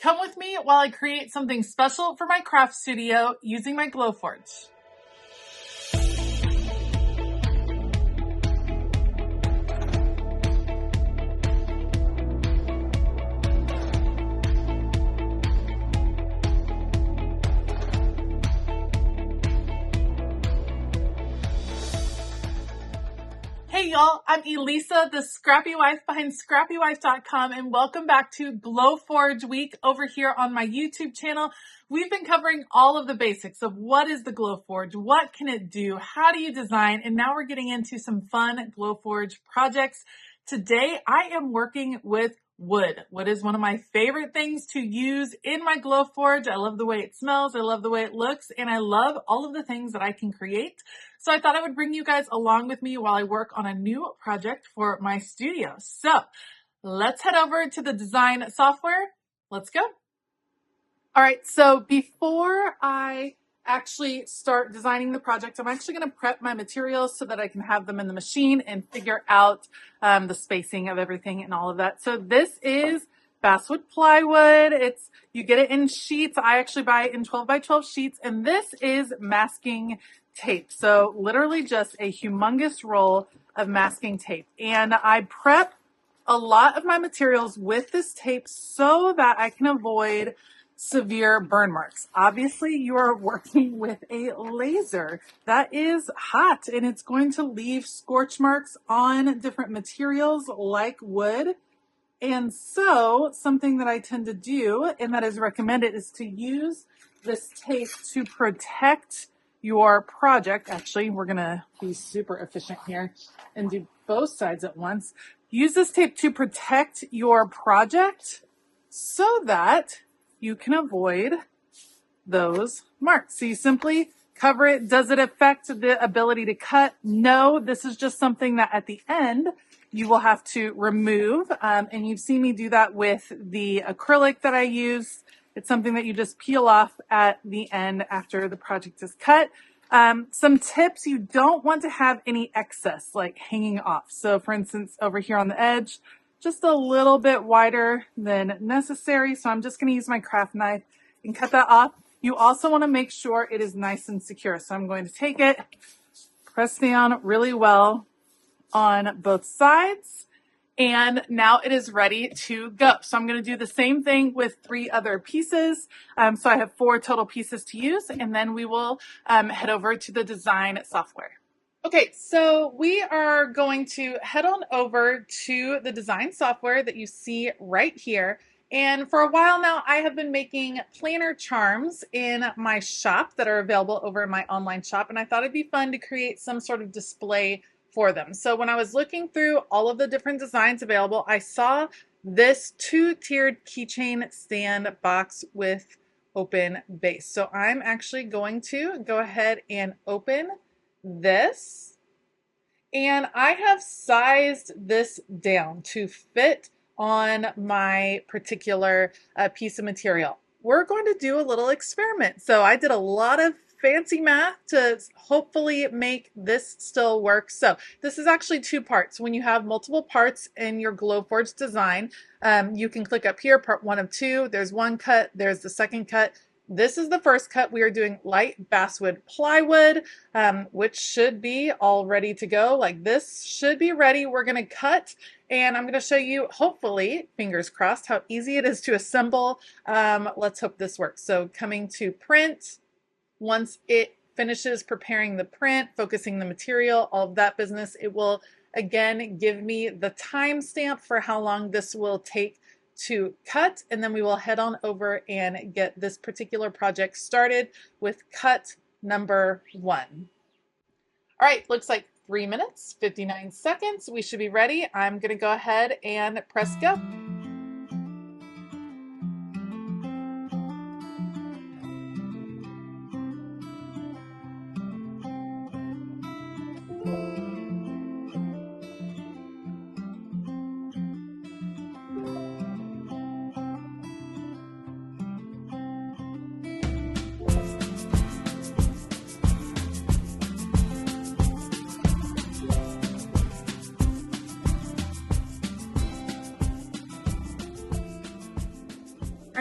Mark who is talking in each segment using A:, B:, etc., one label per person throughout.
A: Come with me while I create something special for my craft studio using my Glowforge. Hey y'all, I'm Elisa, the Scrappy Wife behind ScrappyWife.com, and welcome back to Glowforge Week over here on my YouTube channel. We've been covering all of the basics of what is the Glowforge, what can it do, how do you design, and now we're getting into some fun Glowforge projects. Today I am working with wood. Wood is one of my favorite things to use in my Glowforge. I love the way it smells, I love the way it looks, and I love all of the things that I can create. So I thought I would bring you guys along with me while I work on a new project for my studio. So let's head over to the design software. Let's go. All right, so before I actually start designing the project, I'm actually going to prep my materials so that I can have them in the machine and figure out the spacing of everything and all of that. So this is basswood plywood. You get it in sheets. I actually buy it in 12 by 12 sheets, and this is masking tape. So literally just a humongous roll of masking tape. And I prep a lot of my materials with this tape so that I can avoid severe burn marks. Obviously, you are working with a laser that is hot and it's going to leave scorch marks on different materials like wood. And so something that I tend to do and that is recommended is to use this tape to protect your project. Actually, we're going to be super efficient here and do both sides at once. Use this tape to protect your project so that you can avoid those marks. So you simply cover it. Does it affect the ability to cut? No, this is just something that at the end you will have to remove. And you've seen me do that with the acrylic that I use. It's something that you just peel off at the end after the project is cut. Some tips: you don't want to have any excess like hanging off. So for instance, over here on the edge, just a little bit wider than necessary. So I'm just going to use my craft knife and cut that off. You also want to make sure it is nice and secure. So I'm going to take it, press down really well on both sides, and now it is ready to go. So I'm going to do the same thing with 3 other pieces. So I have 4 total pieces to use, and then we will head over to the design software. Okay, so we are going to head on over to the design software that you see right here. And for a while now, I have been making planner charms in my shop that are available over in my online shop. And I thought it'd be fun to create some sort of display for them. So when I was looking through all of the different designs available, I saw this 2-tiered keychain stand box with open base. So I'm actually going to go ahead and open this, and I have sized this down to fit on my particular piece of material. We're going to do a little experiment. So I did a lot of fancy math to hopefully make this still work. So this is actually 2 parts. When you have multiple parts in your Glowforge design, you can click up here, part 1 of 2. There's 1 cut, there's the second cut. This is the first cut. We are doing light basswood plywood, which should be all ready to go. Like this should be ready. We're going to cut, and I'm going to show you, hopefully, fingers crossed, how easy it is to assemble. Let's hope this works. So coming to print, once it finishes preparing the print, focusing the material, all of that business, it will again give me the timestamp for how long this will take to cut, and then we will head on over and get this particular project started with cut number 1. All right, looks like 3 minutes, 59 seconds. We should be ready. I'm going to go ahead and press go.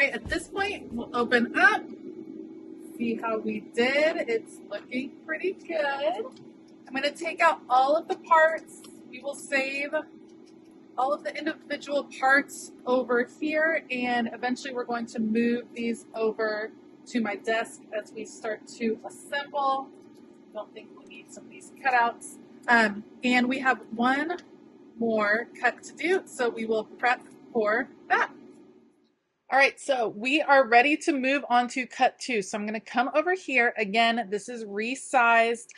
A: right, at this point, we'll open up, see how we did. It's looking pretty good. I'm going to take out all of the parts. We will save all of the individual parts over here, and eventually we're going to move these over to my desk as we start to assemble. I don't think we need some of these cutouts. And we have one more cut to do, so we will prep for that. All right, so we are ready to move on to cut 2. So I'm going to come over here. Again, this is resized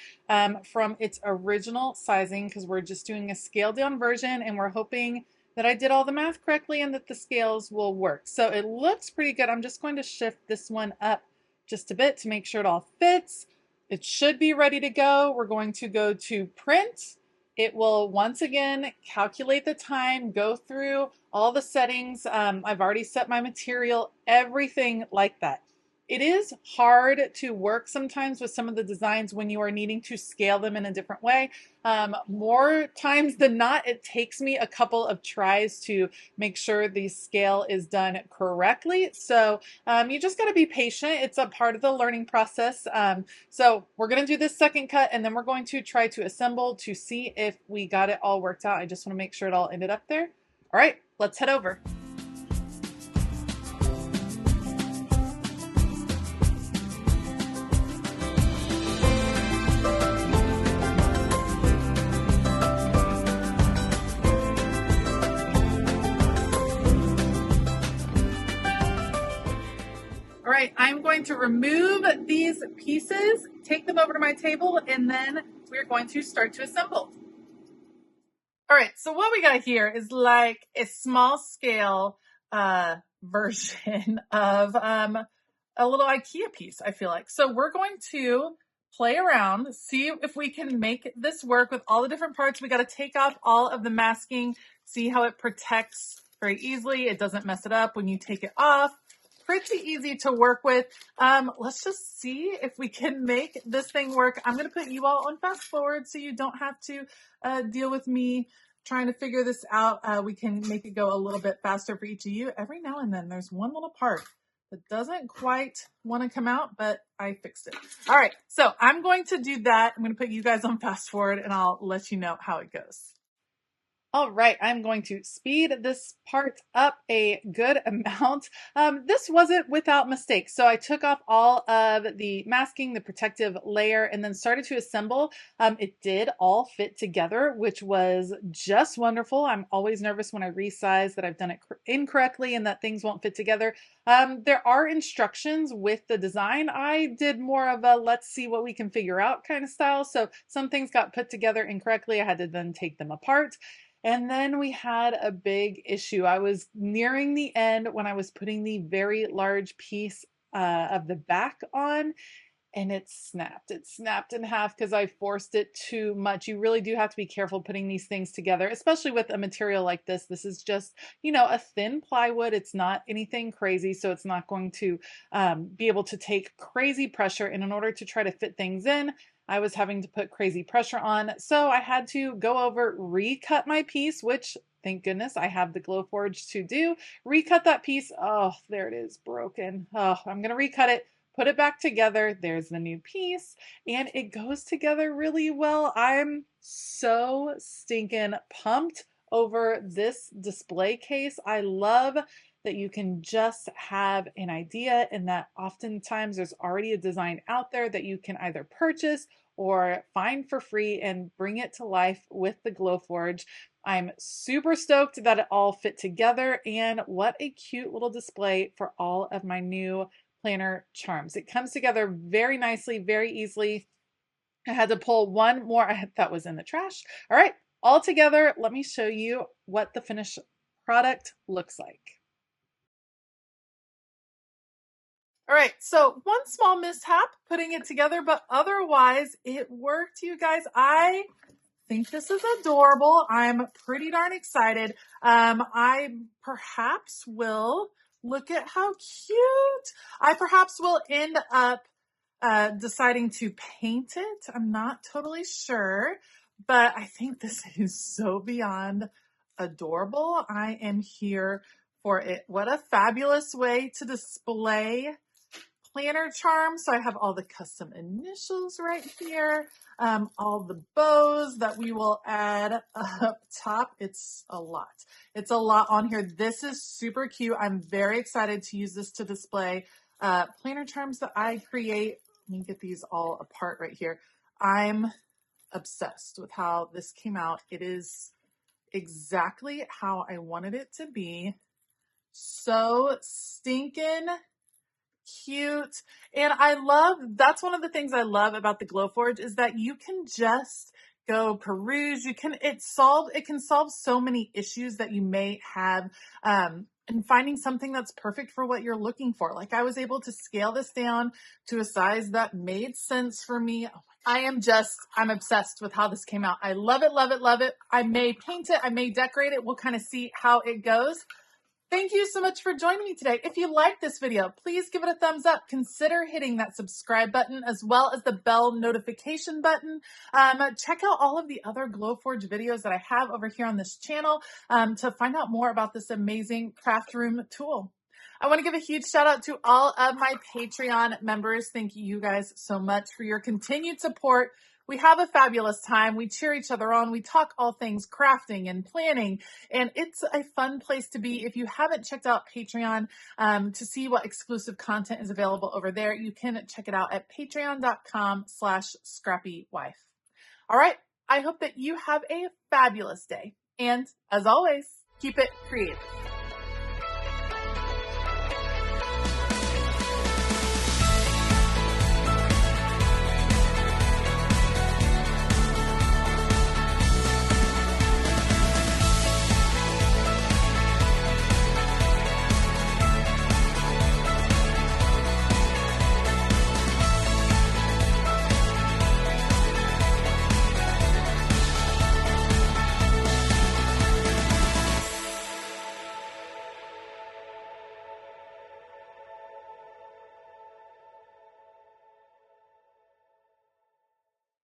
A: from its original sizing because we're just doing a scaled down version, and we're hoping that I did all the math correctly and that the scales will work. So it looks pretty good. I'm just going to shift this one up just a bit to make sure it all fits. It should be ready to go. We're going to go to print. It will once again calculate the time, go through all the settings. I've already set my material, everything like that. It is hard to work sometimes with some of the designs when you are needing to scale them in a different way. More times than not, it takes me a couple of tries to make sure the scale is done correctly. So you just got to be patient. It's a part of the learning process. So we're going to do this second cut, and then we're going to try to assemble to see if we got it all worked out. I just want to make sure it all ended up there. All right, let's head over. All right, I'm going to remove these pieces, take them over to my table, and then we're going to start to assemble. All right, so what we got here is like a small scale version of a little IKEA piece, I feel like. So we're going to play around, see if we can make this work with all the different parts. We got to take off all of the masking, see how it protects very easily. It doesn't mess it up when you take it off. Pretty easy to work with. Let's just see if we can make this thing work. I'm going to put you all on fast forward so you don't have to deal with me trying to figure this out. We can make it go a little bit faster for each of you. Every now and then there's one little part that doesn't quite want to come out, but I fixed it. All right, so I'm going to do that. I'm going to put you guys on fast forward, and I'll let you know how it goes. All right, I'm going to speed this part up a good amount. This wasn't without mistakes. So I took off all of the masking, the protective layer, and then started to assemble. It did all fit together, which was just wonderful. I'm always nervous when I resize that I've done it incorrectly and that things won't fit together. There are instructions with the design. I did more of a let's see what we can figure out kind of style. So some things got put together incorrectly. I had to then take them apart. And then we had a big issue. I was nearing the end when I was putting the very large piece of the back on, and it snapped. It snapped in half because I forced it too much. You really do have to be careful putting these things together, especially with a material like this. This is just, a thin plywood. It's not anything crazy, so it's not going to be able to take crazy pressure. And in order to try to fit things in, I was having to put crazy pressure on. So I had to go over, recut my piece, which thank goodness I have the Glowforge to do. Recut that piece. Oh, there it is, broken. Oh, I'm going to recut it, put it back together. There's the new piece, and it goes together really well. I'm so stinking pumped over this display case. I love that you can just have an idea and that oftentimes there's already a design out there that you can either purchase or find for free and bring it to life with the Glowforge. I'm super stoked that it all fit together, and what a cute little display for all of my new planner charms. It comes together very nicely, very easily. I had to pull one more that was in the trash. All right, all together, let me show you what the finished product looks like. All right, so one small mishap putting it together, but otherwise it worked, you guys. I think this is adorable. I'm pretty darn excited. I perhaps will look at how cute. I perhaps will end up deciding to paint it. I'm not totally sure, but I think this is so beyond adorable. I am here for it. What a fabulous way to display planner charms. So I have all the custom initials right here, all the bows that we will add up top. It's a lot. It's a lot on here. This is super cute. I'm very excited to use this to display planner charms that I create. Let me get these all apart right here. I'm obsessed with how this came out. It is exactly how I wanted it to be. So stinking cute. And that's one of the things I love about the Glowforge is that you can just go peruse. It can solve so many issues that you may have, and finding something that's perfect for what you're looking for. Like I was able to scale this down to a size that made sense for me. I'm obsessed with how this came out. I love it, love it, love it. I may paint it, I may decorate it. We'll kind of see how it goes. Thank you so much for joining me today. If you liked this video, please give it a thumbs up. Consider hitting that subscribe button as well as the bell notification button. Check out all of the other Glowforge videos that I have over here on this channel to find out more about this amazing craft room tool. I want to give a huge shout out to all of my Patreon members. Thank you guys so much for your continued support. We have a fabulous time. We cheer each other on. We talk all things crafting and planning, and it's a fun place to be. If you haven't checked out Patreon to see what exclusive content is available over there, you can check it out at patreon.com/ScrappyWife. All right. I hope that you have a fabulous day. And as always, keep it creative.